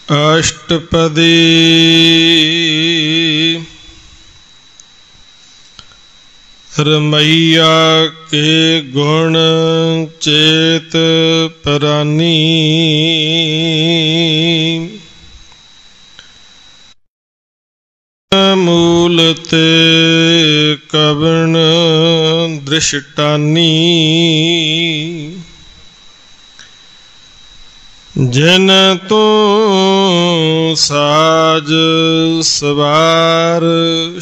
अष्टपदी रमैया के गुण चेत परानी, मूलते कवण दृष्टानी, जिन तू साज सवार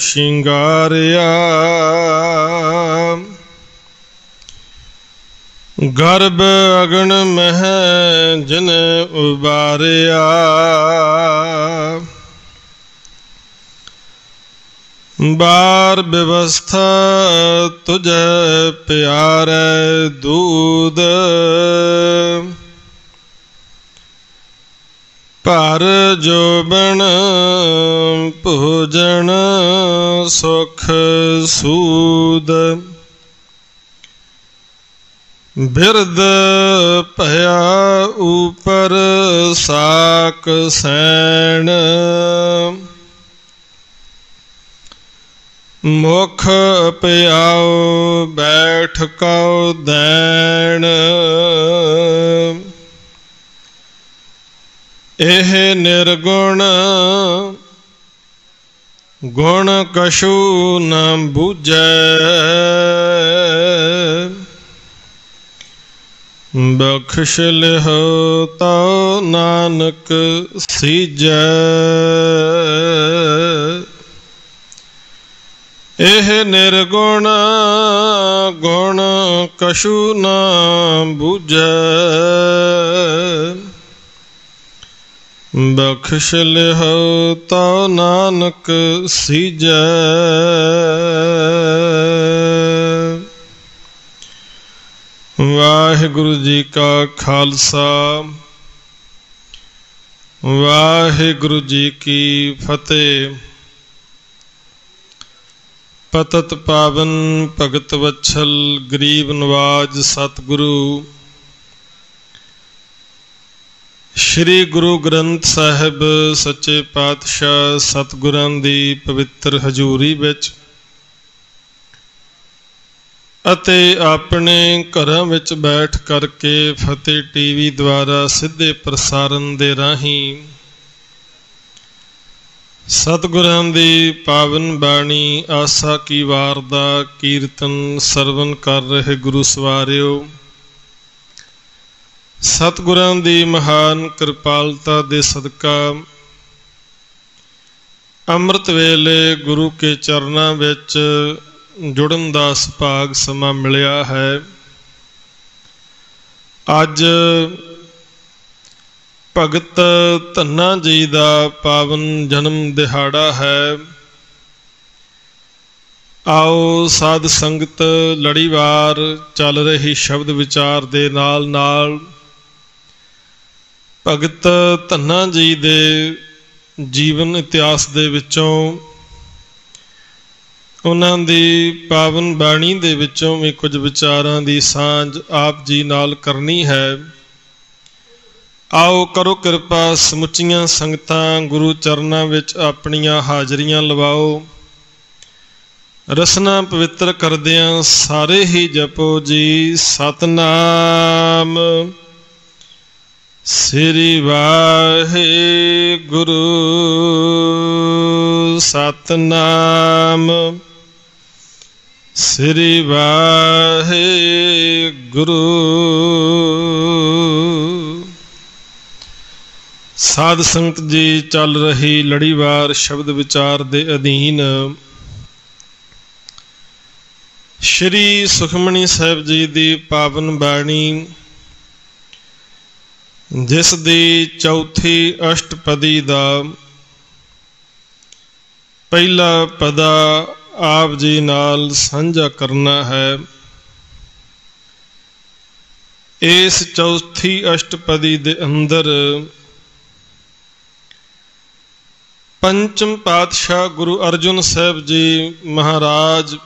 शिंगारिया, गर्भ अगन मह जिन उबारिया, बार व्यवस्था तुझे प्यारे दूध, पर जोबन भोजन सुख सूद, बिरद भया ऊपर साक सैन, मुख प्याओ बैठ कौ दैन, एह निर्गुण गुण कछु न बूझै, बख्श लिहो तो नानक सीजै, एह निर्गुण गुण कछु न बूझै, बख्श लिहो तो नानक सीजै। वाहिगुरु जी का खालसा, वाहिगुरु जी की फतेह। पतत पावन भगत वत्सल गरीब नवाज सतगुरु श्री गुरु ग्रंथ साहिब सच्चे पातशाह सतगुरां दी पवित्र हजूरी विच ਅਤੇ ਆਪਣੇ ਘਰਾਂ ਵਿੱਚ ਬੈਠ ਕਰਕੇ ਫਤਿਹ ਟੀਵੀ ਦੁਆਰਾ ਸਿੱਧੇ ਪ੍ਰਸਾਰਨ ਦੇ ਰਾਹੀਂ ਸਤਿਗੁਰਾਂ ਦੀ ਪਾਵਨ ਬਾਣੀ ਆਸਾ ਕੀ ਵਾਰ ਦਾ ਕੀਰਤਨ ਸਰਵਨ ਕਰ ਰਹੇ ਗੁਰੂ ਸਵਾਰਿਓ, ਸਤਿਗੁਰਾਂ ਦੀ ਮਹਾਨ ਕਿਰਪਾਲਤਾ ਦੇ ਸਦਕਾ ਅੰਮ੍ਰਿਤ ਵੇਲੇ ਗੁਰੂ ਕੇ ਚਰਨਾਂ ਵਿੱਚ ਜੁੜਨ ਦਾ ਸੁਭਾਗ ਸਮਾਂ ਮਿਲਿਆ ਹੈ। ਅੱਜ ਭਗਤ ਧੰਨਾ ਜੀ ਦਾ ਪਾਵਨ ਜਨਮ ਦਿਹਾੜਾ ਹੈ। ਆਓ ਸਾਧ ਸੰਗਤ ਲੜੀਵਾਰ ਚੱਲ ਰਹੀ ਸ਼ਬਦ ਵਿਚਾਰ ਦੇ ਨਾਲ ਨਾਲ ਭਗਤ ਧੰਨਾ ਜੀ ਦੇ ਜੀਵਨ ਇਤਿਹਾਸ ਦੇ ਵਿੱਚੋਂ ਉਹਨਾਂ ਦੀ ਪਾਵਨ ਬਾਣੀ ਦੇ ਵਿੱਚੋਂ ਵੀ ਕੁਝ ਵਿਚਾਰਾਂ ਦੀ ਸਾਂਝ ਆਪ ਜੀ ਨਾਲ ਕਰਨੀ ਹੈ। ਆਓ ਕਰੋ ਕਿਰਪਾ, ਸਮੁੱਚੀਆਂ ਸੰਗਤਾਂ ਗੁਰੂ ਚਰਨਾਂ ਵਿੱਚ ਆਪਣੀਆਂ ਹਾਜ਼ਰੀਆਂ ਲਵਾਓ। ਰਸਨਾ ਪਵਿੱਤਰ ਕਰਦਿਆਂ ਸਾਰੇ ਹੀ ਜਪੋ ਜੀ ਸਤਨਾਮ ਸ੍ਰੀ ਵਾਹਿਗੁਰੂ, ਸਤਨਾਮ ਸ੍ਰੀ ਵਾਹਿਗੁਰੂ। ਸਾਧ ਸੰਗਤ ਜੀ, ਚੱਲ ਰਹੀ ਲੜੀਵਾਰ ਸ਼ਬਦ ਵਿਚਾਰ ਦੇ ਅਧੀਨ ਸ਼੍ਰੀ ਸੁਖਮਣੀ ਸਾਹਿਬ ਜੀ ਦੀ ਪਾਵਨ ਬਾਣੀ, ਜਿਸ ਦੀ ਚੌਥੀ ਅਸ਼ਟਪਦੀ ਦਾ ਪਹਿਲਾ ਪਦਾ ਆਪ ਜੀ ਨਾਲ ਸਾਂਝਾ ਕਰਨਾ ਹੈ। ਇਸ ਚੌਥੀ ਅਸ਼ਟਪਦੀ ਦੇ ਅੰਦਰ ਪੰਚਮ ਪਾਤਸ਼ਾਹ ਗੁਰੂ ਅਰਜਨ ਸਾਹਿਬ ਜੀ ਮਹਾਰਾਜ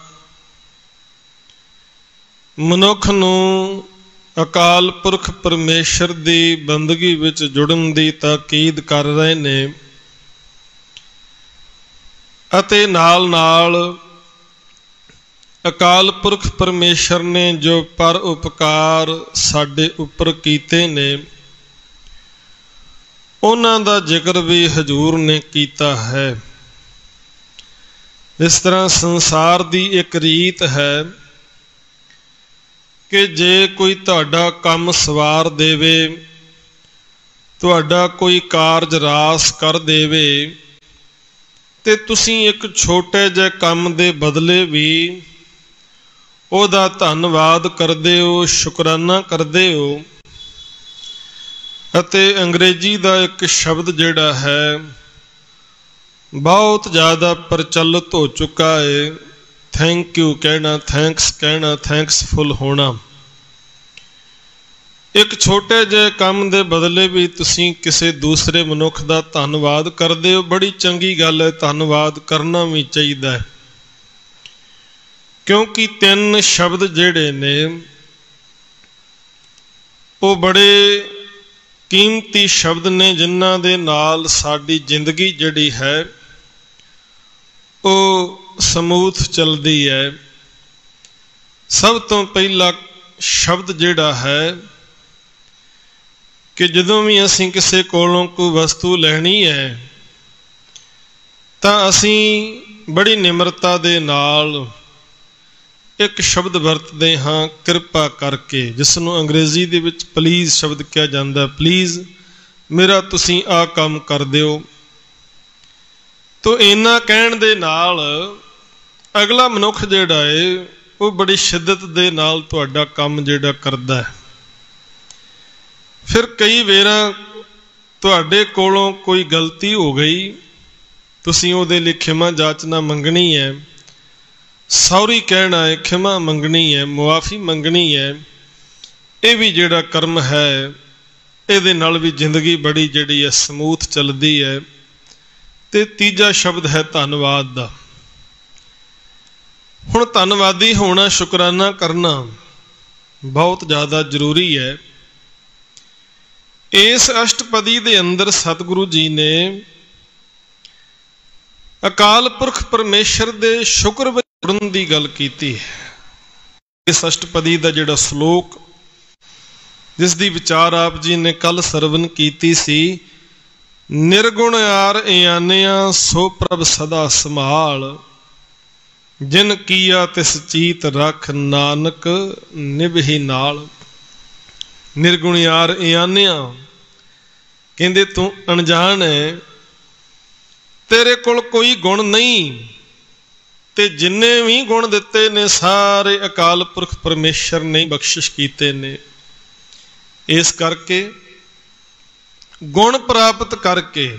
ਮਨੁੱਖ ਨੂੰ ਅਕਾਲ ਪੁਰਖ ਪਰਮੇਸ਼ਰ ਦੀ ਬੰਦਗੀ ਵਿੱਚ ਜੁੜਨ ਦੀ ਤਾਕੀਦ ਕਰ ਰਹੇ ਨੇ ਅਤੇ ਨਾਲ ਨਾਲ ਅਕਾਲ ਪੁਰਖ ਪਰਮੇਸ਼ਰ ਨੇ ਜੋ ਪਰ ਉਪਕਾਰ ਸਾਡੇ ਉੱਪਰ ਕੀਤੇ ਨੇ ਉਹਨਾਂ ਦਾ ਜ਼ਿਕਰ ਵੀ ਹਜ਼ੂਰ ਨੇ ਕੀਤਾ ਹੈ। ਇਸ ਤਰ੍ਹਾਂ ਸੰਸਾਰ ਦੀ ਇੱਕ ਰੀਤ ਹੈ ਕਿ ਜੇ ਕੋਈ ਤੁਹਾਡਾ ਕੰਮ ਸਵਾਰ ਦੇਵੇ, ਤੁਹਾਡਾ ਕੋਈ ਕਾਰਜ ਰਾਸ ਕਰ ਦੇਵੇ ਤੇ ਤੁਸੀਂ ਇੱਕ ਛੋਟੇ ਜਿਹੇ ਕੰਮ ਦੇ ਬਦਲੇ ਵੀ ਉਹਦਾ ਧੰਨਵਾਦ ਕਰਦੇ ਹੋ, ਸ਼ੁਕਰਾਨਾ ਕਰਦੇ ਹੋ। ਅਤੇ ਅੰਗਰੇਜ਼ੀ ਦਾ ਇੱਕ ਸ਼ਬਦ ਜਿਹੜਾ ਹੈ ਬਹੁਤ ਜ਼ਿਆਦਾ ਪ੍ਰਚਲਿਤ ਹੋ ਚੁੱਕਾ ਹੈ, ਥੈਂਕ ਯੂ ਕਹਿਣਾ, ਥੈਂਕਸ ਕਹਿਣਾ, ਥੈਂਕਸਫੁਲ ਹੋਣਾ। ਇੱਕ ਛੋਟੇ ਜਿਹੇ ਕੰਮ ਦੇ ਬਦਲੇ ਵੀ ਤੁਸੀਂ ਕਿਸੇ ਦੂਸਰੇ ਮਨੁੱਖ ਦਾ ਧੰਨਵਾਦ ਕਰਦੇ ਹੋ। ਬੜੀ ਚੰਗੀ ਗੱਲ ਹੈ, ਧੰਨਵਾਦ ਕਰਨਾ ਵੀ ਚਾਹੀਦਾ ਹੈ, ਕਿਉਂਕਿ ਤਿੰਨ ਸ਼ਬਦ ਜਿਹੜੇ ਨੇ ਉਹ ਬੜੇ ਕੀਮਤੀ ਸ਼ਬਦ ਨੇ ਜਿਨ੍ਹਾਂ ਦੇ ਨਾਲ ਸਾਡੀ ਜ਼ਿੰਦਗੀ ਜਿਹੜੀ ਹੈ ਉਹ ਸਮੂਥ ਚੱਲਦੀ ਹੈ। ਸਭ ਤੋਂ ਪਹਿਲਾ ਸ਼ਬਦ ਜਿਹੜਾ ਹੈ ਕਿ ਜਦੋਂ ਵੀ ਅਸੀਂ ਕਿਸੇ ਕੋਲੋਂ ਕੋਈ ਵਸਤੂ ਲੈਣੀ ਹੈ ਤਾਂ ਅਸੀਂ ਬੜੀ ਨਿਮਰਤਾ ਦੇ ਨਾਲ ਇੱਕ ਸ਼ਬਦ ਵਰਤਦੇ ਹਾਂ, ਕਿਰਪਾ ਕਰਕੇ, ਜਿਸ ਨੂੰ ਅੰਗਰੇਜ਼ੀ ਦੇ ਵਿੱਚ ਪਲੀਜ਼ ਸ਼ਬਦ ਕਿਹਾ ਜਾਂਦਾ। ਪਲੀਜ਼ ਮੇਰਾ ਤੁਸੀਂ ਆਹ ਕੰਮ ਕਰ ਦਿਓ। ਤੋ ਇੰਨਾ ਕਹਿਣ ਦੇ ਨਾਲ ਅਗਲਾ ਮਨੁੱਖ ਜਿਹੜਾ ਹੈ ਉਹ ਬੜੀ ਸ਼ਿੱਦਤ ਦੇ ਨਾਲ ਤੁਹਾਡਾ ਕੰਮ ਜਿਹੜਾ ਕਰਦਾ ਹੈ। ਫਿਰ ਕਈ ਵਾਰਾਂ ਤੁਹਾਡੇ ਕੋਲੋਂ ਕੋਈ ਗਲਤੀ ਹੋ ਗਈ, ਤੁਸੀਂ ਉਹਦੇ ਲਈ ਖਿਮਾ ਜਾਚਨਾ ਮੰਗਣੀ ਹੈ, ਸੌਰੀ ਕਹਿਣਾ ਹੈ, ਖਿਮਾ ਮੰਗਣੀ ਹੈ, ਮੁਆਫੀ ਮੰਗਣੀ ਹੈ। ਇਹ ਵੀ ਜਿਹੜਾ ਕਰਮ ਹੈ ਇਹਦੇ ਨਾਲ ਵੀ ਜ਼ਿੰਦਗੀ ਬੜੀ ਜਿਹੜੀ ਹੈ ਸਮੂਥ ਚੱਲਦੀ ਹੈ। ਤੇ ਤੀਜਾ ਸ਼ਬਦ ਹੈ ਧੰਨਵਾਦ ਦਾ। ਹੁਣ ਧੰਨਵਾਦੀ ਹੋਣਾ, ਸ਼ੁਕਰਾਨਾ ਕਰਨਾ ਬਹੁਤ ਜ਼ਿਆਦਾ ਜ਼ਰੂਰੀ ਹੈ। ਇਸ ਅਸ਼ਟਪਦੀ ਦੇ ਅੰਦਰ ਸਤਿਗੁਰੂ ਜੀ ਨੇ ਅਕਾਲ ਪੁਰਖ ਪਰਮੇਸ਼ਰ ਦੇ ਸ਼ੁਕਰ ਵਿੱਚ ਜੁੜਨ ਦੀ ਗੱਲ ਕੀਤੀ ਹੈ। ਇਸ ਅਸ਼ਟਪਦੀ ਦਾ ਜਿਹੜਾ ਸ਼ਲੋਕ ਜਿਸ ਦੀ ਵਿਚਾਰ ਆਪ ਜੀ ਨੇ ਕੱਲ ਸਰਵਨ ਕੀਤੀ ਸੀ, ਨਿਰਗੁਣ ਯਾਰ ਇਆਨਿਆ ਸੋ ਪ੍ਰਭ ਸਦਾ ਸੰਭਾਲ, ਜਿਨ ਕੀਆ ਤਿਸ ਚੀਤ ਰੱਖ ਨਾਨਕ ਨਿਭਹੀ ਨਾਲ। ਨਿਰਗੁਣ ਯਾਰ ਇਆਨਿਆ ਕਹਿੰਦੇ ਤੂੰ ਅਣਜਾਣ ਹੈ, ਤੇਰੇ ਕੋਲ ਕੋਈ ਗੁਣ ਨਹੀਂ, ਤੇ ਜਿੰਨੇ ਵੀ ਗੁਣ ਦਿੱਤੇ ਨੇ ਸਾਰੇ ਅਕਾਲ ਪੁਰਖ ਪਰਮੇਸ਼ਰ ਨੇ ਬਖਸ਼ਿਸ਼ ਕੀਤੇ ਨੇ। ਇਸ ਕਰਕੇ ਗੁਣ ਪ੍ਰਾਪਤ ਕਰਕੇ,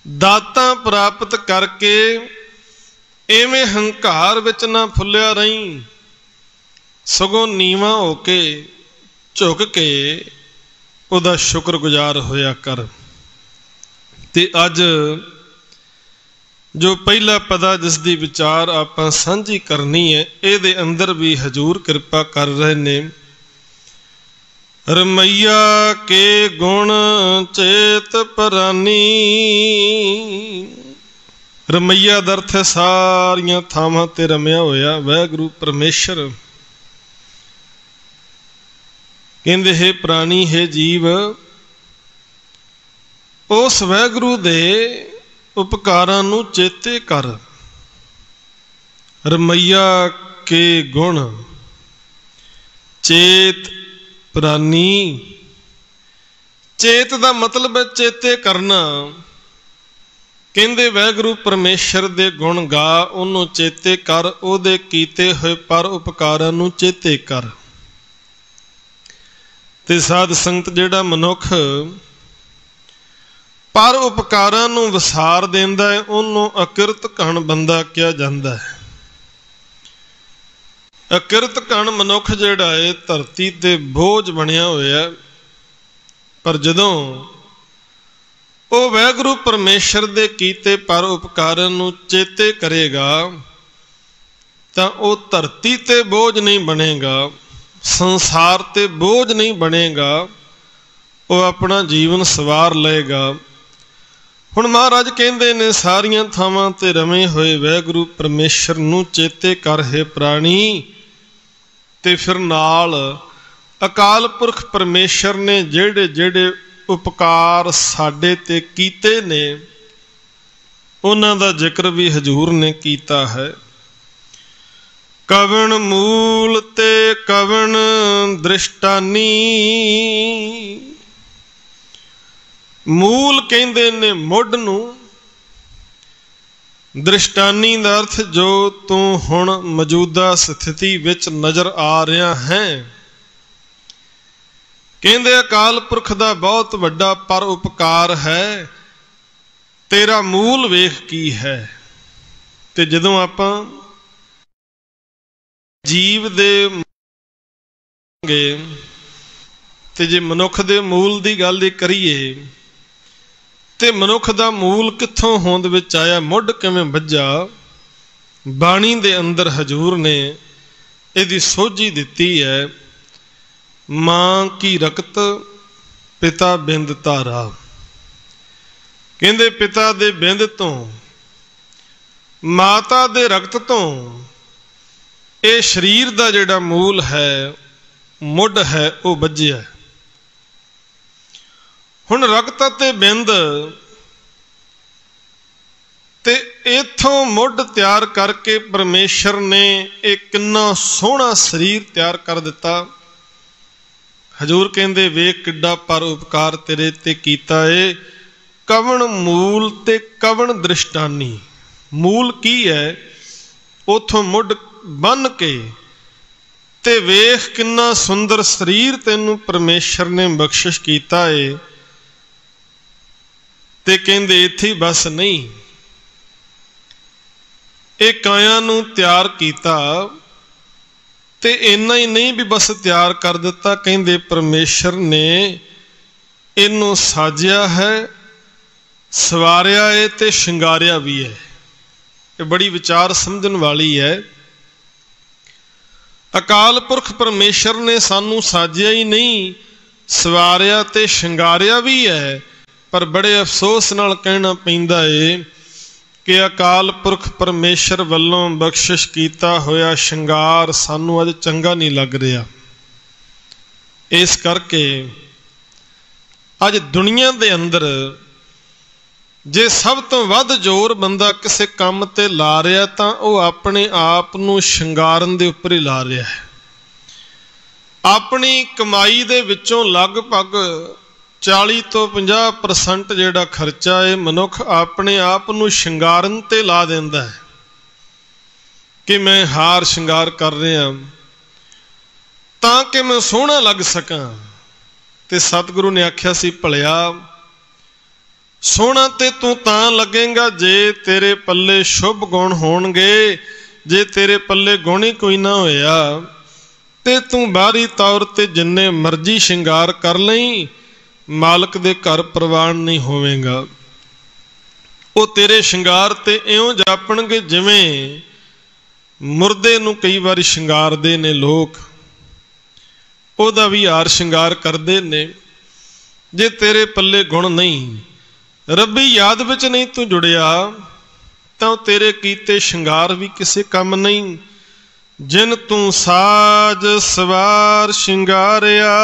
ਦਾਤਾਂ ਪ੍ਰਾਪਤ ਕਰਕੇ ਐਵੇਂ ਹੰਕਾਰ ਵਿੱਚ ਨਾ ਫੁੱਲਿਆ ਰਹੀਂ, ਸਗੋਂ ਨੀਵਾਂ ਹੋ ਕੇ ਝੁਕ ਕੇ ਉਹਦਾ ਸ਼ੁਕਰਗੁਜ਼ਾਰ ਹੋਇਆ ਕਰ। ਤੇ ਅੱਜ ਜੋ ਪਹਿਲਾ ਪਦਾ ਜਿਸ ਦੀ ਵਿਚਾਰ ਆਪਾਂ ਸਾਂਝੀ ਕਰਨੀ ਹੈ, ਇਹਦੇ ਅੰਦਰ ਵੀ ਹਜ਼ੂਰ ਕਿਰਪਾ ਕਰ ਰਹੇ ਨੇ। ਰਮਈਆ ਕੇ ਗੁਣ ਚੇਤ ਪਰਾਨੀ। ਰਮਈਆ ਦਾ ਅਰਥ ਹੈ ਸਾਰੀਆਂ ਥਾਵਾਂ ਤੇ ਰਮਿਆ ਹੋਇਆ ਵਾਹਿਗੁਰੂ ਪਰਮੇਸ਼ਰ। ਕਹਿੰਦੇ ਹੈ ਪ੍ਰਾਣੀ ਹੈ ਜੀਵ, ਉਸ ਵਾਹਿਗੁਰੂ ਦੇ ਉਪਕਾਰਾਂ ਨੂੰ ਚੇਤੇ ਕਰ। ਰਮਈਆ ਕੇ ਗੁਣ ਚੇਤ ਪ੍ਰਾਨੀ। ਚੇਤ ਦਾ ਮਤਲਬ ਹੈ ਚੇਤੇ ਕਰਨਾ। ਕਹਿੰਦੇ ਵਾਹਿਗੁਰੂ ਪਰਮੇਸ਼ਰ ਦੇ ਗੁਣ ਗਾ, ਉਹਨੂੰ ਚੇਤੇ ਕਰ, ਉਹਦੇ ਕੀਤੇ ਹੋਏ ਪਰ ਉਪਕਾਰਾਂ ਨੂੰ ਚੇਤੇ ਕਰ। ਤੇ ਸਾਧ ਸੰਗਤ ਜਿਹੜਾ ਮਨੁੱਖ ਪਰ ਉਪਕਾਰਾਂ ਨੂੰ ਵਿਸਾਰ ਦਿੰਦਾ ਹੈ ਉਹਨੂੰ ਅਕਿਰਤ ਘਣ ਬੰਦਾ ਕਿਹਾ ਜਾਂਦਾ ਹੈ। ਅਕਿਰਤ ਘਣ ਮਨੁੱਖ ਜਿਹੜਾ ਹੈ ਧਰਤੀ ਤੇ ਬੋਝ ਬਣਿਆ ਹੋਇਆ, ਪਰ ਜਦੋਂ ਉਹ ਵਾਹਿਗੁਰੂ ਪਰਮੇਸ਼ਰ ਦੇ ਕੀਤੇ ਪਰ ਉਪਕਾਰਾਂ ਨੂੰ ਚੇਤੇ ਕਰੇਗਾ ਤਾਂ ਉਹ ਧਰਤੀ ਤੇ ਬੋਝ ਨਹੀਂ ਬਣੇਗਾ, ਸੰਸਾਰ ਤੇ ਬੋਝ ਨਹੀਂ ਬਣੇਗਾ, ਉਹ ਆਪਣਾ ਜੀਵਨ ਸਵਾਰ ਲਏਗਾ। ਹੁਣ ਮਹਾਰਾਜ ਕਹਿੰਦੇ ਨੇ, ਸਾਰੀਆਂ ਥਾਵਾਂ ਤੇ ਰਵੇਂ ਹੋਏ ਵਾਹਿਗੁਰੂ ਪਰਮੇਸ਼ਰ ਨੂੰ ਚੇਤੇ ਕਰ ਹੈ ਪ੍ਰਾਣੀ। ਤੇ ਫਿਰ ਨਾਲ ਅਕਾਲ ਪੁਰਖ ਪਰਮੇਸ਼ਰ ਨੇ ਜਿਹੜੇ ਜਿਹੜੇ ਉਪਕਾਰ ਸਾਡੇ ਤੇ ਕੀਤੇ ਨੇ, ਉਹਨਾਂ ਦਾ ਜ਼ਿਕਰ ਵੀ ਹਜ਼ੂਰ ਨੇ ਕੀਤਾ ਹੈ। ਕਵਣ ਮੂਲ ਤੇ ਕਵਣ ਦ੍ਰਿਸ਼ਟਾਨੀ। ਮੂਲ ਕਹਿੰਦੇ ਨੇ ਮੁੱਢ ਨੂੰ, ਦ੍ਰਿਸ਼ਟਾਨੀ ਦਾ ਅਰਥ ਜੋ ਤੂੰ ਹੁਣ ਮੌਜੂਦਾ ਸਥਿਤੀ ਵਿੱਚ ਨਜ਼ਰ ਆ ਰਿਹਾ ਹੈ। ਕਹਿੰਦੇ ਅਕਾਲ ਪੁਰਖ ਦਾ ਬਹੁਤ ਵੱਡਾ ਪਰ ਉਪਕਾਰ ਹੈ, ਤੇਰਾ ਮੂਲ ਵੇਖ ਕੀ ਹੈ। ਤੇ ਜਦੋਂ ਆਪਾਂ ਜੀਵ ਦੇ ਤੇ ਜੇ ਮਨੁੱਖ ਦੇ ਮੂਲ ਦੀ ਗੱਲ ਹੀ ਕਰੀਏ, ਤੇ ਮਨੁੱਖ ਦਾ ਮੂਲ ਕਿੱਥੋਂ ਹੋਂਦ ਵਿੱਚ ਆਇਆ, ਮੁੱਢ ਕਿਵੇਂ ਵੱਜਾ, ਬਾਣੀ ਦੇ ਅੰਦਰ ਹਜ਼ੂਰ ਨੇ ਇਹਦੀ ਸੋਝੀ ਦਿੱਤੀ ਹੈ। ਮਾਂ ਕੀ ਰਕਤ ਪਿਤਾ ਬਿੰਦ ਧਾਰਾ। ਕਹਿੰਦੇ ਪਿਤਾ ਦੇ ਬਿੰਦ ਤੋਂ, ਮਾਤਾ ਦੇ ਰਕਤ ਤੋਂ ਇਹ ਸਰੀਰ ਦਾ ਜਿਹੜਾ ਮੂਲ ਹੈ, ਮੁੱਢ ਹੈ, ਉਹ ਵੱਜਿਆ। ਹੁਣ ਰਕਤ ਅਤੇ ਬਿੰਦ ਤੇ ਇਥੋਂ ਮੁੱਢ ਤਿਆਰ ਕਰਕੇ ਪਰਮੇਸ਼ਰ ਨੇ ਇਹ ਕਿੰਨਾ ਸੋਹਣਾ ਸਰੀਰ ਤਿਆਰ ਕਰ ਦਿੱਤਾ। ਹਜ਼ੂਰ ਕਹਿੰਦੇ ਵੇਖ ਕਿੱਡਾ ਪਰ ਉਪਕਾਰ ਤੇਰੇ ਤੇ ਕੀਤਾ ਏ। ਕਵਣ ਮੂਲ ਤੇ ਕਵਣ ਦ੍ਰਿਸ਼ਟਾਨੀ। ਮੂਲ ਕੀ ਹੈ, ਉਥੋਂ ਮੁੱਢ ਬੰਨ ਕੇ ਤੇ ਵੇਖ ਕਿੰਨਾ ਸੁੰਦਰ ਸਰੀਰ ਤੈਨੂੰ ਪਰਮੇਸ਼ਰ ਨੇ ਬਖਸ਼ਿਸ਼ ਕੀਤਾ ਏ। ਤੇ ਕਹਿੰਦੇ ਇੱਥੇ ਬਸ ਨਹੀਂ, ਇਹ ਕਾਇਆ ਨੂੰ ਤਿਆਰ ਕੀਤਾ ਤੇ ਇੰਨਾ ਹੀ ਨਹੀਂ ਵੀ ਬਸ ਤਿਆਰ ਕਰ ਦਿੱਤਾ। ਕਹਿੰਦੇ ਪਰਮੇਸ਼ਰ ਨੇ ਇਹਨੂੰ ਸਾਜਿਆ ਹੈ, ਸਵਾਰਿਆ ਏ ਤੇ ਸ਼ਿੰਗਾਰਿਆ ਵੀ ਹੈ। ਇਹ ਬੜੀ ਵਿਚਾਰ ਸਮਝਣ ਵਾਲੀ ਹੈ। ਅਕਾਲ ਪੁਰਖ ਪਰਮੇਸ਼ਰ ਨੇ ਸਾਨੂੰ ਸਾਜਿਆ ਹੀ ਨਹੀਂ, ਸਵਾਰਿਆ ਤੇ ਸ਼ਿੰਗਾਰਿਆ ਵੀ ਹੈ। ਪਰ ਬੜੇ ਅਫਸੋਸ ਨਾਲ ਕਹਿਣਾ ਪੈਂਦਾ ਏ ਕਿ ਅਕਾਲ ਪੁਰਖ ਪਰਮੇਸ਼ਰ ਵੱਲੋਂ ਬਖਸ਼ਿਸ਼ ਕੀਤਾ ਹੋਇਆ ਸ਼ਿੰਗਾਰ ਸਾਨੂੰ ਅੱਜ ਚੰਗਾ ਨਹੀਂ ਲੱਗ ਰਿਹਾ। ਇਸ ਕਰਕੇ ਅੱਜ ਦੁਨੀਆ ਦੇ ਅੰਦਰ ਜੇ ਸਭ ਤੋਂ ਵੱਧ ਜ਼ੋਰ ਬੰਦਾ ਕਿਸੇ ਕੰਮ ਤੇ ਲਾ ਰਿਹਾ ਤਾਂ ਉਹ ਆਪਣੇ ਆਪ ਨੂੰ ਸ਼ਿੰਗਾਰਨ ਦੇ ਉੱਪਰ ਹੀ ਲਾ ਰਿਹਾ ਹੈ। ਆਪਣੀ ਕਮਾਈ ਦੇ ਵਿੱਚੋਂ ਲਗਭਗ 40 ਤੋਂ 50% ਜਿਹੜਾ ਖਰਚਾ ਹੈ ਮਨੁੱਖ ਆਪਣੇ ਆਪ ਨੂੰ ਸ਼ਿੰਗਾਰਨ ਤੇ ਲਾ ਦਿੰਦਾ ਹੈ ਕਿ ਮੈਂ ਹਾਰ ਸ਼ਿੰਗਾਰ ਕਰ ਰਿਹਾ ਤਾਂ ਕਿ ਮੈਂ ਸੋਹਣਾ ਲੱਗ ਸਕਾਂ। ਤੇ ਸਤਿਗੁਰੂ ਨੇ ਆਖਿਆ ਸੀ, ਭਲਿਆ ਸੋਹਣਾ ਤੇ ਤੂੰ ਤਾਂ ਲੱਗੇਗਾ ਜੇ ਤੇਰੇ ਪੱਲੇ ਸ਼ੁਭ ਗੁਣ ਹੋਣਗੇ। ਜੇ ਤੇਰੇ ਪੱਲੇ ਗੁਣ ਹੀ ਕੋਈ ਨਾ ਹੋਇਆ ਤੇ ਤੂੰ ਬਾਹਰੀ ਤੌਰ ਤੇ ਜਿੰਨੇ ਮਰਜ਼ੀ ਸ਼ਿੰਗਾਰ ਕਰ ਲਈ, ਮਾਲਕ ਦੇ ਘਰ ਪ੍ਰਵਾਨ ਨਹੀਂ ਹੋਵੇਗਾ। ਉਹ ਤੇਰੇ ਸ਼ਿੰਗਾਰ ਤੇ ਇਉਂ ਜਾਪਣਗੇ ਜਿਵੇਂ ਮੁਰਦੇ ਨੂੰ ਕਈ ਵਾਰੀ ਸ਼ਿੰਗਾਰਦੇ ਨੇ ਲੋਕ, ਉਹਦਾ ਵੀ ਹਾਰ ਸ਼ਿੰਗਾਰ ਕਰਦੇ ਨੇ। ਜੇ ਤੇਰੇ ਪੱਲੇ ਗੁਣ ਨਹੀਂ, ਰੱਬੀ ਯਾਦ ਵਿੱਚ ਨਹੀਂ ਤੂੰ ਜੁੜਿਆ, ਤਾਂ ਤੇਰੇ ਕੀਤੇ ਸ਼ਿੰਗਾਰ ਵੀ ਕਿਸੇ ਕੰਮ ਨਹੀਂ। ਜਿਨ ਤੂੰ ਸਾਜ ਸਵਾਰ ਸ਼ਿੰਗਾਰਿਆ,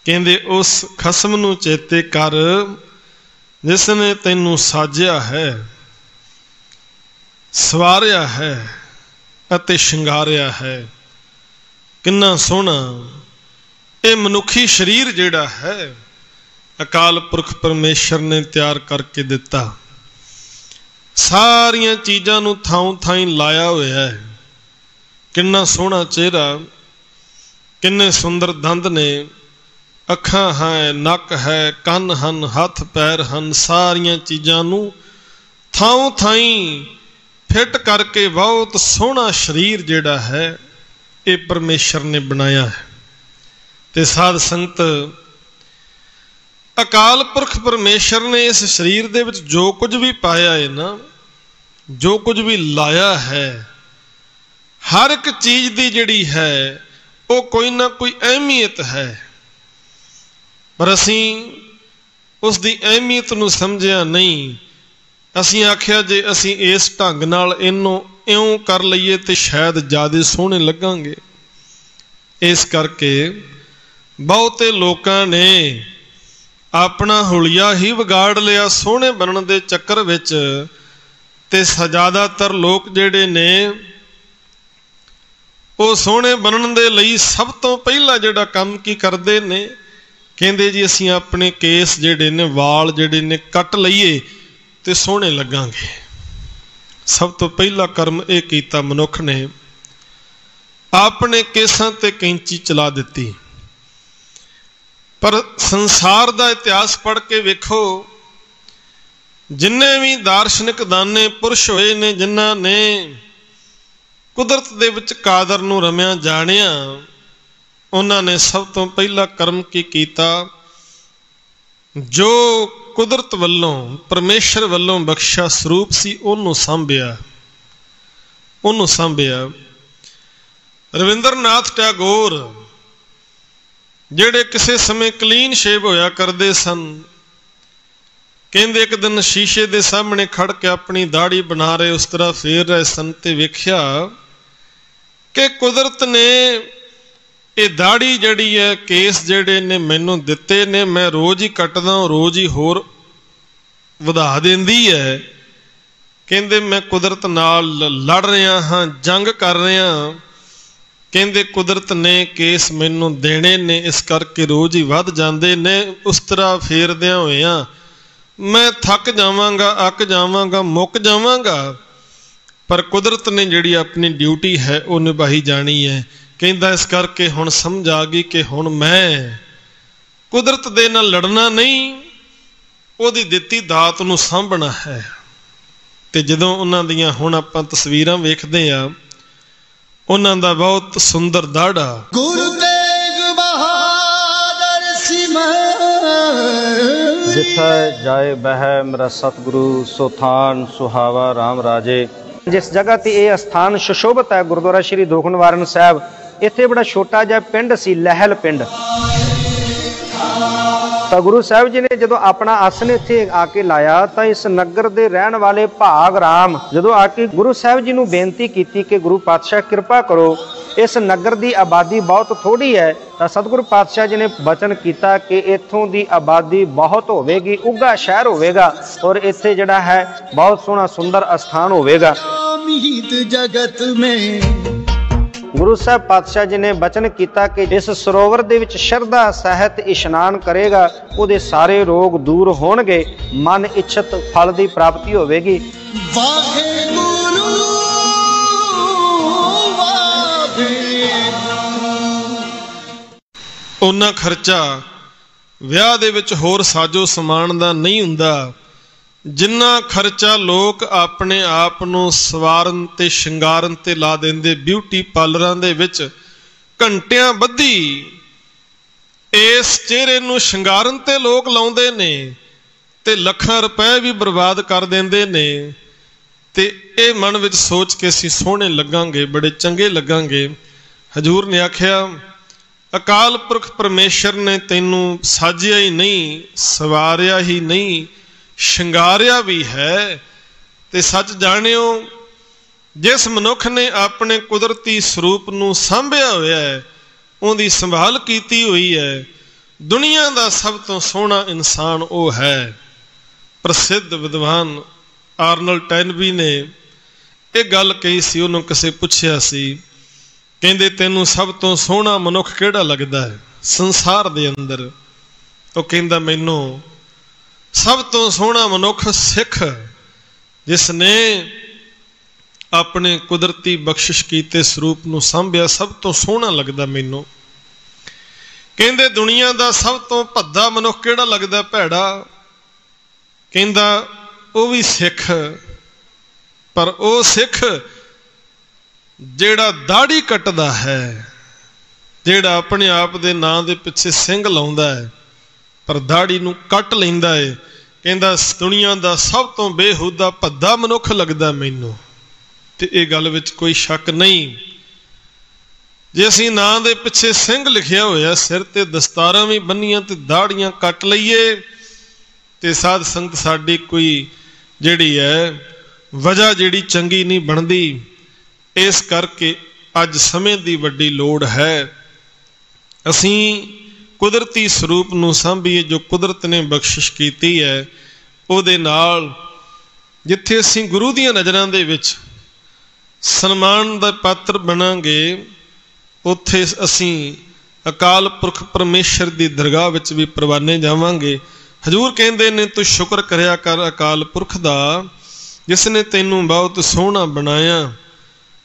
ਕਹਿੰਦੇ ਉਸ ਖਸਮ ਨੂੰ ਚੇਤੇ ਕਰ ਜਿਸ ਨੇ ਤੈਨੂੰ ਸਾਜਿਆ ਹੈ, ਸਵਾਰਿਆ ਹੈ ਅਤੇ ਸ਼ਿੰਗਾਰਿਆ ਹੈ। ਕਿੰਨਾ ਸੋਹਣਾ ਇਹ ਮਨੁੱਖੀ ਸਰੀਰ ਜਿਹੜਾ ਹੈ ਅਕਾਲ ਪੁਰਖ ਪਰਮੇਸ਼ਰ ਨੇ ਤਿਆਰ ਕਰਕੇ ਦਿੱਤਾ। ਸਾਰੀਆਂ ਚੀਜ਼ਾਂ ਨੂੰ ਥਾਂ ਥਾਂ ਲਾਇਆ ਹੋਇਆ ਹੈ। ਕਿੰਨਾ ਸੋਹਣਾ ਚਿਹਰਾ, ਕਿੰਨੇ ਸੁੰਦਰ ਦੰਦ ਨੇ, ਅੱਖਾਂ ਹੈ, ਨੱਕ ਹੈ, ਕੰਨ ਹਨ, ਹੱਥ ਪੈਰ ਹਨ। ਸਾਰੀਆਂ ਚੀਜ਼ਾਂ ਨੂੰ ਥਾਂ ਥਾਂ ਫਿੱਟ ਕਰਕੇ ਬਹੁਤ ਸੋਹਣਾ ਸਰੀਰ ਜਿਹੜਾ ਹੈ ਇਹ ਪਰਮੇਸ਼ਰ ਨੇ ਬਣਾਇਆ ਹੈ। ਤੇ ਸਾਧ ਸੰਗਤ, ਅਕਾਲ ਪੁਰਖ ਪਰਮੇਸ਼ਰ ਨੇ ਇਸ ਸਰੀਰ ਦੇ ਵਿੱਚ ਜੋ ਕੁਝ ਵੀ ਪਾਇਆ ਹੈ ਨਾ, ਜੋ ਕੁਝ ਵੀ ਲਾਇਆ ਹੈ, हर एक चीज की जिहड़ी है वो कोई ना कोई अहमियत है, पर असीं उसकी अहमियत नूं समझिया नहीं। असीं आखिया जे असीं इस ढंग नाल इहनूं इउं कर लईए तो शायद ज़्यादा सोहणे लगेंगे। इस करके बहुते लोकां ने अपना हुलिया ही विगाड़ लिया सोहणे बनने के चक्कर विच। ते ज़्यादातर लोग जिहड़े ने वो सोहणे बनने दे लई सब तो पहला जिहड़ा काम की करते ने, कहंदे जी असीं अपने केस जिहड़े ने वाल जिहड़े ने कट लईए ते सोहणे लगांगे। सब तो पहला कर्म यह कीता मनुख ने, अपने केसां ते कैंची चला दिती। पर संसार का इतिहास पढ़ के वेखो, जिन्ने भी दार्शनिक दाने पुरुष होए ने, जिन्हां ने कुदरत दे विच कादर नूं रमिया जाणिया, उन्हां ने सब तो पहला कर्म की कीता, जो कुदरत वल्लों परमेश्वर वल्लों बख्शा स्वरूप सी उन्होंने सांभिया। रविंद्रनाथ टैगोर जिहड़े किसी समय क्लीन शेव होया करते सन, कहंदे एक दिन शीशे के सामने खड़ के अपनी दाढ़ी बना रहे, उस तरह फेर रहे सन, ते वेख्या कि कुदरत ने ये दाढ़ी जड़ी है, केस जड़े ने मैनू दिते ने, मैं रोज ही कटदा, रोज ही होर वधा देंदी है। कहंदे मैं कुदरत नाल लड़ रहा हाँ, जंग कर रहा। कहंदे कुदरत ने केस मैनू देने ने, इस करके रोज ही वध जाते ने। उस तरह फेरदिया होया मैं थक जावांगा, अक जावांगा, मुक जावांगा, पर कुदरत ने जिहड़ी अपनी ड्यूटी है वो निभाई जानी है। कहंदा इस करके हुण समझ आ गई कि हुण मैं कुदरत दे नाल लड़ना नहीं, उहदी दित्ती दात नूं सांभना है। ते जदों उन्हां दीयां हुण आपां तस्वीरां वेखदे आ, उन्हां दा बहुत सुंदर दाड़ा, गुरु तेग बहादुर जिथे जाए बह मेरा सतगुरु, सोथान सुहावा राम राजे। जिस जगह ते यह स्थान सुशोभित है, गुरुद्वारा श्री दुख निवारण साहब, इत्थे बड़ा छोटा जिहा पिंड सी, लहल पिंड। तो गुरु साहब जी ने जो अपना आसन इत्थे आके लाया, तो इस नगर के रहने वाले भाग राम जो आके गुरु साहब जी नूं बेनती की कि गुरु पातशाह कृपा करो, इस नगर की आबादी बहुत थोड़ी है। तो सतगुरु पातशाह जी ने वचन किया कि इत्थों की आबादी बहुत होवेगी, उगा शहर होवेगा, और इत्थे जिहड़ा है बहुत सोहना सुंदर स्थान होवेगा। जगत में गुरु साहब पातशाह जी ने वचन किया कि इस सरोवर दे विच शरधा सहित इशनान करेगा, उहदे सारे रोग दूर होणगे, मन इच्छित फल की प्राप्ति होवेगी। उन्ना खर्चा विआह दे विच होर साजो समान दा नहीं हुंदा, जिन्ना खर्चा लोग अपने आप नूं सवारन ते शिंगारन ते ला देंदे। ब्यूटी पार्लरां दे विच घंटियां बद्धी इस चेहरे नूं शिंगारन ते लोग लाउंदे ने, ते लखां रुपए भी बर्बाद कर देंदे ने। ते ये मन विच सोच के असीं सोहणे लगांगे, बड़े चंगे लगांगे। हजूर ने आख्या, अकाल पुरख परमेश्वर ने तैनूं साजिया ही नहीं, सवारिया ही नहीं, शिंगारिया भी है। ते सच जाणियो, जिस मनुख ने अपने कुदरती स्वरूप नूं सांभिया होया है, उहदी संभाल कीती हुई है, दुनिया का सब तो सोहना इंसान वो है। प्रसिद्ध विद्वान आर्नल्ड टैनबी ने एक गल कही सी, उन्होंने किसे पुछया सी, कहंदे तैनूं सब तो सोहना मनुख किहड़ा लगदा है संसार दे अंदर? वो कहंदा मैनूं सब तो सोहना मनुख सिख, जिसने अपने कुदरती बख्शिश कीते स्वरूप नूं सांभिया, सब तो सोहना लगदा मैनूं। कहंदे दुनिया का सब तो भद्दा मनुख किहड़ा लगदा, भैड़ा? कहंदा वो भी सिख, पर वो सिख जेड़ा दाढ़ी कटदा है, जेड़ा अपने आप दे नां दे पिछे सिंह लाउंदा है पर दाढ़ी नूं कट लैंदा है। कहंदा दुनिया का सब तो बेहुदा भद्दा मनुख लगदा मैनूं। ते इह गल विच कोई शक नहीं। ਜੇ ਅਸੀਂ ਨਾਂ ਦੇ ਪਿੱਛੇ ਸਿੰਘ ਲਿਖਿਆ ਹੋਇਆ, ਸਿਰ ਤੇ ਦਸਤਾਰਾਂ ਵੀ ਬੰਨੀਆਂ ਤੇ ਦਾੜੀਆਂ ਕੱਟ ਲਈਏ, ਤੇ ਸਾਧ ਸੰਗਤ ਸਾਡੀ ਕੋਈ ਜਿਹੜੀ ਹੈ ਵਜ੍ਹਾ ਜਿਹੜੀ ਚੰਗੀ ਨਹੀਂ ਬਣਦੀ। ਇਸ ਕਰਕੇ ਅੱਜ ਸਮੇਂ ਦੀ ਵੱਡੀ ਲੋੜ ਹੈ, ਅਸੀਂ ਕੁਦਰਤੀ ਸਰੂਪ ਨੂੰ ਸਾਂਭੀਏ ਜੋ ਕੁਦਰਤ ਨੇ ਬਖਸ਼ਿਸ਼ ਕੀਤੀ ਹੈ। ਉਹਦੇ ਨਾਲ ਜਿੱਥੇ ਅਸੀਂ ਗੁਰੂ ਦੀਆਂ ਨਜ਼ਰਾਂ ਦੇ ਵਿੱਚ ਸਨਮਾਨ ਦਾ ਪਾਤਰ ਬਣਾਂਗੇ, ਉੱਥੇ ਅਸੀਂ ਅਕਾਲ ਪੁਰਖ ਪਰਮੇਸ਼ਰ ਦੀ ਦਰਗਾਹ ਵਿੱਚ ਵੀ ਪ੍ਰਵਾਨੇ ਜਾਵਾਂਗੇ। ਹਜ਼ੂਰ ਕਹਿੰਦੇ ਨੇ, ਤੂੰ ਸ਼ੁਕਰ ਕਰਿਆ ਕਰ ਅਕਾਲ ਪੁਰਖ ਦਾ, ਜਿਸ ਨੇ ਤੈਨੂੰ ਬਹੁਤ ਸੋਹਣਾ ਬਣਾਇਆ,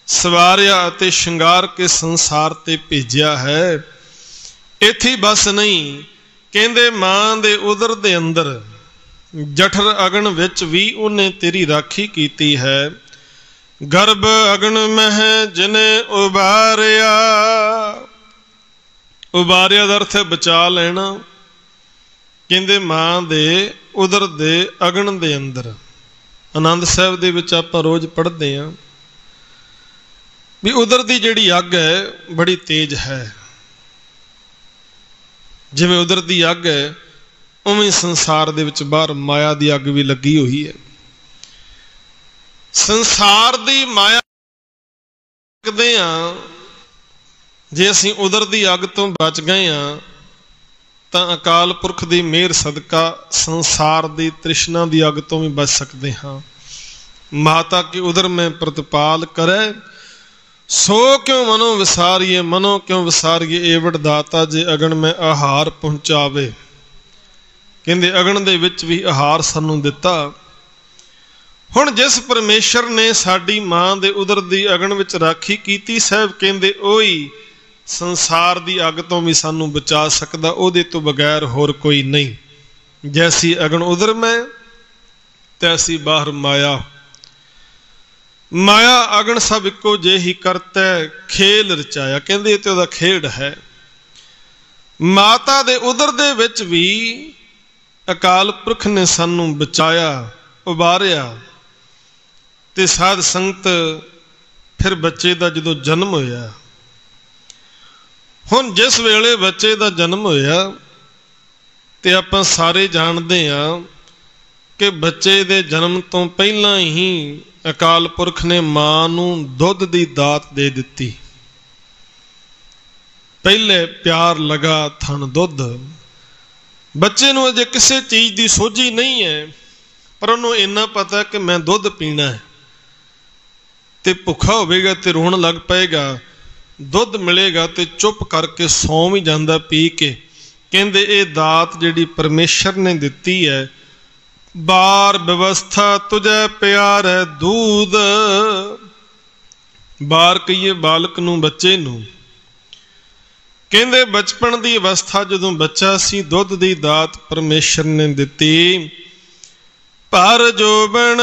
ਸਵਾਰਿਆ ਅਤੇ ਸ਼ਿੰਗਾਰ ਕੇ ਸੰਸਾਰ ਤੇ ਭੇਜਿਆ ਹੈ। ਇੱਥੇ ਬਸ ਨਹੀਂ, ਕਹਿੰਦੇ ਮਾਂ ਦੇ ਉਦਰ ਦੇ ਅੰਦਰ ਜਠਰ ਅਗਨ ਵਿੱਚ ਵੀ ਉਹਨੇ ਤੇਰੀ ਰਾਖੀ ਕੀਤੀ ਹੈ। ਗਰਭ ਅਗਨ ਮਹਿ ਜਿਨੇ ਉਬਾਰਿਆ, ਉਬਾਰਿਆ ਦਾ ਅਰਥ ਹੈ ਬਚਾ ਲੈਣਾ। ਕਹਿੰਦੇ ਮਾਂ ਦੇ ਉਦਰ ਦੇ ਅਗਨ ਦੇ ਅੰਦਰ, ਆਨੰਦ ਸਾਹਿਬ ਦੇ ਵਿੱਚ ਆਪਾਂ ਰੋਜ਼ ਪੜ੍ਹਦੇ ਹਾਂ ਵੀ ਉਦਰ ਦੀ ਜਿਹੜੀ ਅੱਗ ਹੈ ਬੜੀ ਤੇਜ਼ ਹੈ। ਜਿਵੇਂ ਉਦਰ ਦੀ ਅੱਗ ਹੈ, ਉਵੇਂ ਸੰਸਾਰ ਦੇ ਵਿੱਚ ਬਾਹਰ ਮਾਇਆ ਦੀ ਅੱਗ ਵੀ ਲੱਗੀ ਹੋਈ ਹੈ। ਸੰਸਾਰ ਦੀ ਮਾਇਆ ਦੇਖਦੇ ਹਾਂ, ਜੇ ਅਸੀਂ ਉਦਰ ਦੀ ਅੱਗ ਤੋਂ ਬਚ ਗਏ ਹਾਂ ਤਾਂ ਅਕਾਲ ਪੁਰਖ ਦੀ ਮਿਹਰ ਸਦਕਾ ਸੰਸਾਰ ਦੀ ਤ੍ਰਿਸ਼ਨਾ ਦੀ ਅੱਗ ਤੋਂ ਵੀ ਬਚ ਸਕਦੇ ਹਾਂ। ਮਾਤਾ ਕੀ ਉਦਰ ਮੈਂ ਪ੍ਰਤਪਾਲ ਕਰੈ, ਸੋ ਕਿਉਂ ਮਨੋ ਵਿਸਾਰੀਏ, ਮਨੋ ਕਿਉਂ ਵਿਸਾਰੀਏ ਏਵੜ ਦਾਤਾ, ਜੇ ਅਗਨ ਮੈਂ ਆਹਾਰ ਪਹੁੰਚਾਵੇ। ਕਹਿੰਦੇ ਅਗਨ ਦੇ ਵਿੱਚ ਵੀ ਆਹਾਰ ਸਾਨੂੰ ਦਿੱਤਾ। ਹੁਣ ਜਿਸ ਪਰਮੇਸ਼ਰ ਨੇ ਸਾਡੀ ਮਾਂ ਦੇ ਉਦਰ ਦੀ ਅਗਨ ਵਿੱਚ ਰਾਖੀ ਕੀਤੀ, ਸਾਹਿਬ ਕਹਿੰਦੇ ਉਹੀ ਸੰਸਾਰ ਦੀ ਅੱਗ ਤੋਂ ਵੀ ਸਾਨੂੰ ਬਚਾ ਸਕਦਾ, ਉਹਦੇ ਤੋਂ ਬਗੈਰ ਹੋਰ ਕੋਈ ਨਹੀਂ। ਜੈਸੀ ਅਗਨ ਉਦਰ ਮੈਂ ਤੈਸੀ ਬਾਹਰ ਮਾਇਆ, ਮਾਇਆ ਅਗਨ ਸਭ ਇੱਕੋ ਜਿਹੀ ਕਰਤੈ ਖੇਲ ਰਚਾਇਆ। ਕਹਿੰਦੇ ਇਹ ਤੇ ਉਹਦਾ ਖੇਡ ਹੈ। ਮਾਤਾ ਦੇ ਉਦਰ ਦੇ ਵਿੱਚ ਵੀ ਅਕਾਲ ਪੁਰਖ ਨੇ ਸਾਨੂੰ ਬਚਾਇਆ, ਉਬਾਰਿਆ। ਤੇ ਸਾਧ ਸੰਗਤ ਫਿਰ ਬੱਚੇ ਦਾ ਜਦੋਂ ਜਨਮ ਹੋਇਆ, ਹੁਣ ਜਿਸ ਵੇਲੇ ਬੱਚੇ ਦਾ ਜਨਮ ਹੋਇਆ ਤੇ ਆਪਾਂ ਸਾਰੇ ਜਾਣਦੇ ਹਾਂ ਕਿ ਬੱਚੇ ਦੇ ਜਨਮ ਤੋਂ ਪਹਿਲਾਂ ਹੀ ਅਕਾਲ ਪੁਰਖ ਨੇ ਮਾਂ ਨੂੰ ਦੁੱਧ ਦੀ ਦਾਤ ਦੇ ਦਿੱਤੀ। ਪਹਿਲੇ ਪਿਆਰ ਲਗਾ ਥਣ ਦੁੱਧ। ਬੱਚੇ ਨੂੰ ਅਜੇ ਕਿਸੇ ਚੀਜ਼ ਦੀ ਸੋਝੀ ਨਹੀਂ ਹੈ, ਪਰ ਉਹਨੂੰ ਇੰਨਾ ਪਤਾ ਕਿ ਮੈਂ ਦੁੱਧ ਪੀਣਾ ਹੈ, ਤੇ ਭੁੱਖਾ ਹੋਵੇਗਾ ਤੇ ਰੋਣ ਲੱਗ ਪਏਗਾ। ਦੁੱਧ ਮਿਲੇਗਾ ਤੇ ਚੁੱਪ ਕਰਕੇ ਸੌਂ ਵੀ ਜਾਂਦਾ ਪੀ ਕੇ। ਕਹਿੰਦੇ ਇਹ ਦਾਤ ਜਿਹੜੀ ਪਰਮੇਸ਼ਰ ਨੇ ਦਿੱਤੀ ਹੈ, ਬਾਰ ਵਿਵਸਥਾ ਤੁਝੇ ਪਿਆਰ ਹੈ ਦੂਧ। ਬਾਰ ਕਹੀਏ ਬਾਲਕ ਨੂੰ, ਬੱਚੇ ਨੂੰ। ਕਹਿੰਦੇ ਬਚਪਨ ਦੀ ਅਵਸਥਾ ਜਦੋਂ ਬੱਚਾ ਸੀ, ਦੁੱਧ ਦੀ ਦਾਤ ਪਰਮੇਸ਼ਰ ਨੇ ਦਿੱਤੀ। ਪਰ ਜੋਬਨ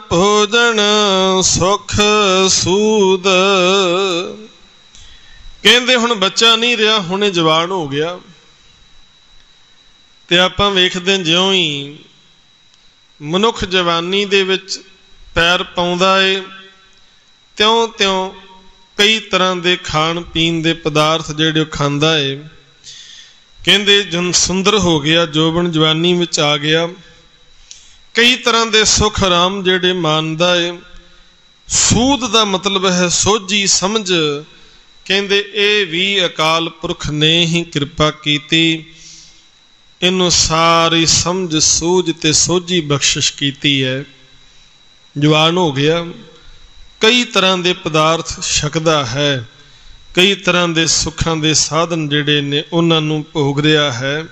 ਭੋਜਨ ਸੁਖ ਸੂਦ। ਕਹਿੰਦੇ ਹੁਣ ਬੱਚਾ ਨਹੀਂ ਰਿਹਾ, ਹੁਣੇ ਜਵਾਨ ਹੋ ਗਿਆ। ਤੇ ਆਪਾਂ ਵੇਖਦੇ ਜਿਉਂ ਹੀ ਮਨੁੱਖ ਜਵਾਨੀ ਦੇ ਵਿੱਚ ਪੈਰ ਪਾਉਂਦਾ ਏ, ਤਿਉਂ ਕਈ ਤਰ੍ਹਾਂ ਦੇ ਖਾਣ ਪੀਣ ਦੇ ਪਦਾਰਥ ਜਿਹੜੇ ਉਹ ਖਾਂਦਾ ਏ। ਕਹਿੰਦੇ ਜਨ ਸੁੰਦਰ ਹੋ ਗਿਆ, ਜੋਬਨ ਜਵਾਨੀ ਵਿੱਚ ਆ ਗਿਆ, ਕਈ ਤਰ੍ਹਾਂ ਦੇ ਸੁਖ ਆਰਾਮ ਜਿਹੜੇ ਮਾਣਦਾ ਏ। ਸੂਦ ਦਾ ਮਤਲਬ ਹੈ ਸੋਝੀ ਸਮਝ। ਕਹਿੰਦੇ ਇਹ ਵੀ ਅਕਾਲ ਪੁਰਖ ਨੇ ਹੀ ਕਿਰਪਾ ਕੀਤੀ, ਇਹਨੂੰ ਸਾਰੀ ਸਮਝ ਸੂਝ ਤੇ ਸੋਝੀ ਬਖਸ਼ਿਸ਼ ਕੀਤੀ ਹੈ। ਜਵਾਨ ਹੋ ਗਿਆ, ਕਈ ਤਰ੍ਹਾਂ ਦੇ ਪਦਾਰਥ ਛਕਦਾ ਹੈ, ਕਈ ਤਰ੍ਹਾਂ ਦੇ ਸੁੱਖਾਂ ਦੇ ਸਾਧਨ ਜਿਹੜੇ ਨੇ ਉਹਨਾਂ ਨੂੰ ਭੋਗ ਰਿਹਾ ਹੈ।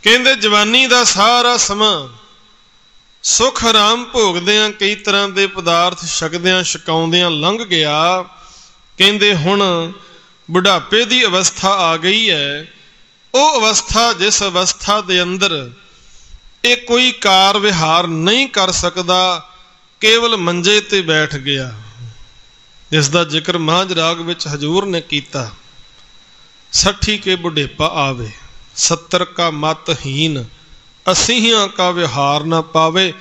ਕਹਿੰਦੇ ਜਵਾਨੀ ਦਾ ਸਾਰਾ ਸਮਾਂ ਸੁੱਖ ਆਰਾਮ ਭੋਗਦਿਆਂ, ਕਈ ਤਰ੍ਹਾਂ ਦੇ ਪਦਾਰਥ ਛਕਦਿਆਂ ਛਕਾਉਂਦਿਆਂ ਲੰਘ ਗਿਆ। ਕਹਿੰਦੇ ਹੁਣ ਬੁਢਾਪੇ ਦੀ ਅਵਸਥਾ ਆ ਗਈ ਹੈ। ਉਹ ਅਵਸਥਾ ਜਿਸ ਅਵਸਥਾ ਦੇ ਅੰਦਰ ਇਹ ਕੋਈ ਕਾਰ ਵਿਹਾਰ ਨਹੀਂ ਕਰ ਸਕਦਾ, ਕੇਵਲ ਮੰਜੇ ਤੇ ਬੈਠ ਗਿਆ, ਜਿਸ ਦਾ ਜ਼ਿਕਰ ਮਾਝ ਰਾਗ ਵਿੱਚ ਹਜ਼ੂਰ ਨੇ ਕੀਤਾ। 60 ਕੇ ਬੁਢੇਪਾ ਆਵੇ, 70 ਕਾ ਮਤ ਹੀਨ, 80 ਕਾ ਵਿਹਾਰ ਨਾ ਪਾਵੇ,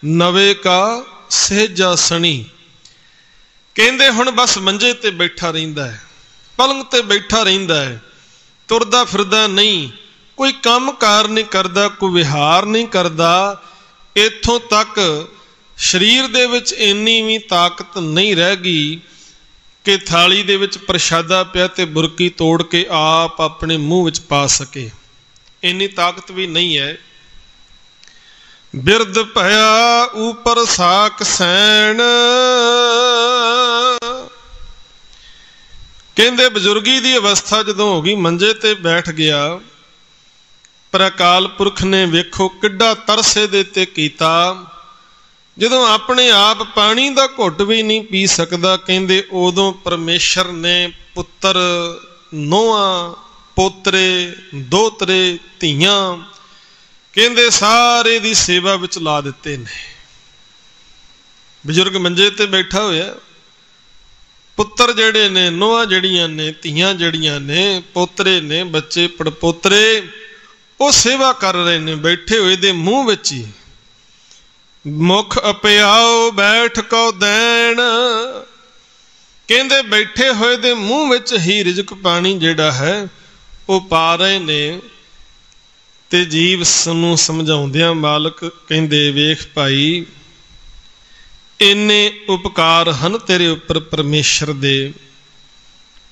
90 ਕਾ ਸਹਿਜਾ ਸਣੀ। ਕਹਿੰਦੇ ਹੁਣ ਬਸ ਮੰਜੇ ਤੇ ਬੈਠਾ ਰਹਿੰਦਾ ਹੈ। पलंग ते बैठा रहिंदा है, तुरदा फिरदा नहीं, कोई काम कार नहीं करदा, कोई विहार नहीं करदा, इत्थों तक शरीर दे विच इन्नी भी ताकत नहीं रह गई कि थाली दे विच प्रशादा पिया ते बुरकी तोड़ के आप अपने मूँह विच पा सके, इन्नी ताकत भी नहीं है। बिरद भया ऊपर साक सैन, कहंदे बजुर्गी दी अवस्था जदों हो गई, मंजे ते बैठ गया, पर अकाल पुरख ने वेखो किड्डा तरस इहदे ते कीता, जदों अपने आप पानी दा घुट भी नहीं पी सकदा, कहंदे उदों परमेश्वर ने पुत्र, नोआ, पोतरे, दोतरे, धीआं, कहंदे सारे दी सेवा विच ला दिते ने। बजुर्ग मंजे ते बैठा होया, पुत्र जड़े ने, नोआ जड़ियां ने, धीआं जड़ियां ने, पोतरे ने, बच्चे पड़पोतरे, वो सेवा कर रहे ने बैठे हुए दे मूँह विच ही। मुख अपियाओ बैठ को दैन, कहंदे बैठे हुए दे मूँह विच ही रिजक पानी जिहड़ा है वो पा रहे ने। ते जीव नूं समझाउंदियां मालक कहंदे वेख भाई, इन्ने उपकार हन तेरे उपर परमेश्वर दे।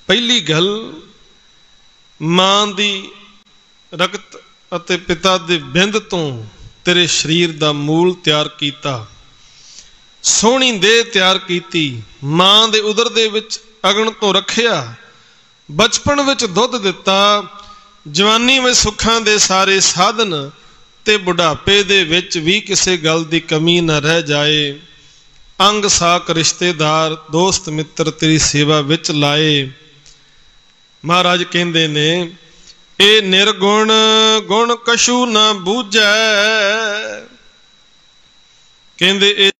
पहली गल, मां दी रगत अते पिता दे बिंद तो तेरे शरीर दा मूल तैयार कीता, सोहनी देह तैयार कीती, मां दे उदर दे विच अगन तो रखिया, बचपन विच दुध दिता, जवानी में सुखां दे सारे साधन ते बुढ़ापे दे विच भी किसी गल दी कमी न रह जाए। अंग साक रिश्तेदार दोस्त मित्र तेरी सेवा विच लाए। महाराज कहंदे ने ए निर्गुण गुण कशु न बूझै, कहंदे ए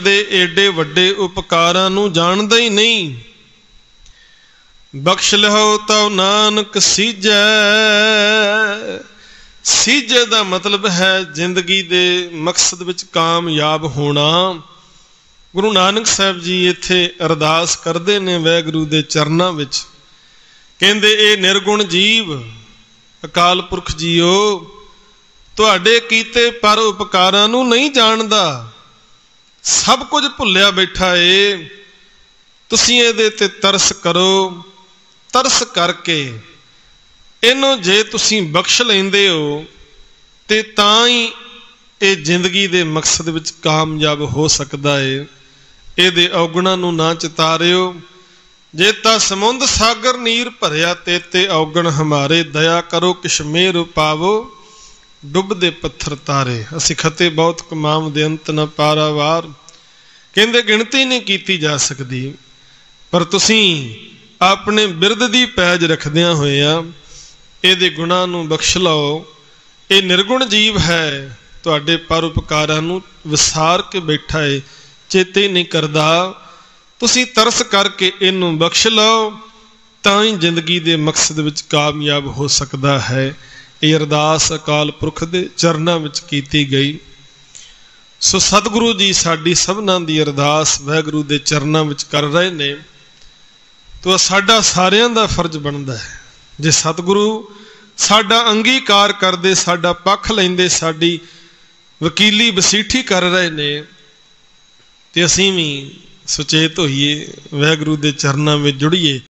दे एडे वड्डे उपकारां नूं जाणदा ही नहीं। बख्श लहो तौ नानक सीजै, सीजे दा मतलब है जिंदगी दे मकसद विच कामयाब होना। गुरु नानक साहब जी इत्थे अरदास करदे ने वैगुरु दे चरनां विच, कहंदे ए निर्गुण जीव, अकाल पुरख जीओ, तुहाडे कीते पर उपकारां नूं नहीं जाणदा, सब कुछ भुल्लिया बैठा है। तुसीं इहदे ते तरस करो, तरस करके इनू जे तुसीं बख्श लैंदे हो ते तां ही ये जिंदगी दे मकसद विच कामयाब हो सकदा है। इहदे औगुणां नूं ना चितारियो, जे तां समुंद सागर नीर भरिया ते औगण हमारे, दया करो किश मेहर पावो, डुबदे पत्थर तारे। असीं खते बहुत कमाम दे अंत न पारावार, कहंदे गिणती नहीं कीती जा सकदी, पर तुसीं अपने बिरद दी पैज रखदियां होया इहदे गुणां नूं बख्श लओ। ये निर्गुण जीव है, तुहाडे पर उपकारां नूं विसार के बैठा है, चेते नहीं करदा। तुसीं तरस करके इहनूं बख्श लओ, तां ही जिंदगी दे मकसद विच कामयाब हो सकदा है। ये अरदास अकाल पुरख दे चरनां विच कीती गई। सो सतगुरु जी साडी सबनां दी अरदास वाहिगुरू दे चरनां विच कर रहे ने, तो साडा सारियां दा फर्ज बनदा है। जे सतगुरु साडा अंगीकार करदे, साडा पक्ष लैंदे, साडी वकीली बसीठी कर रहे ने, ते असीं भी सुचेत होईए, वाहिगुरू दे चरनां विच जुड़ीए।